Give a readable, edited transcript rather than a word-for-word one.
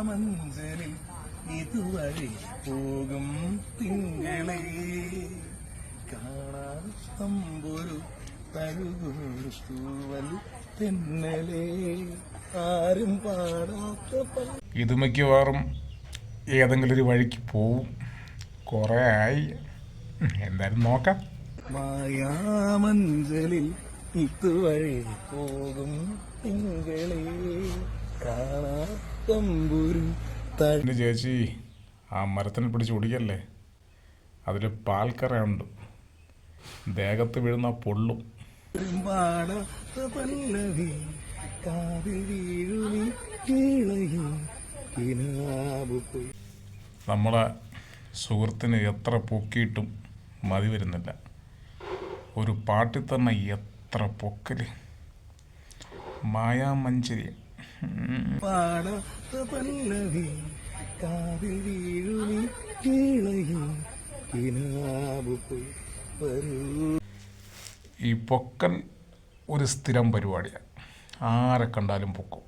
മായാമഞ്ചലിൽ ഇതുവഴി പോകും തിങ്കളെ കാണാൻ തമ്പൊരു തഴുകൊരു തൂവൽ തെന്നലേ ആരും പാടാത്ത ഇത് മിക്കവാറും ഏതെങ്കിലും ഒരു വഴിക്ക് പോവും. കുറേ ആയി, എന്തായാലും നോക്കാം. മായാമഞ്ചലിൽ ഇതുവഴി പോകും തിങ്കളെ കാണാൻ തമ്പൊരു എൻ്റെ ചേച്ചി ആ മരത്തിന് പിടിച്ച് ഓടിക്കല്ലേ, അതിൽ പാൽക്കറയുണ്ട്, ദേഹത്ത് വീഴുന്ന പൊള്ളും. പാടാത്ത പല്ലവി കാതിൽ വീഴുനി കീളയും കിനാവുപോയി. നമ്മളെ സുഹൃത്തിന് എത്ര പൊക്കിയിട്ടും മതി വരുന്നില്ല. ഒരു പാട്ടിൽ തന്നെ എത്ര പൊക്കല്. മായാമഞ്ചരി. പാടാത്ത പല്ലവി കാതിൽ വീഴുനി കീളയും കിനാവുപോയി. ഈ പൊക്കൽ ഒരു സ്ഥിരം പരിപാടിയാണ്, ആരെ കണ്ടാലും പൊക്കും.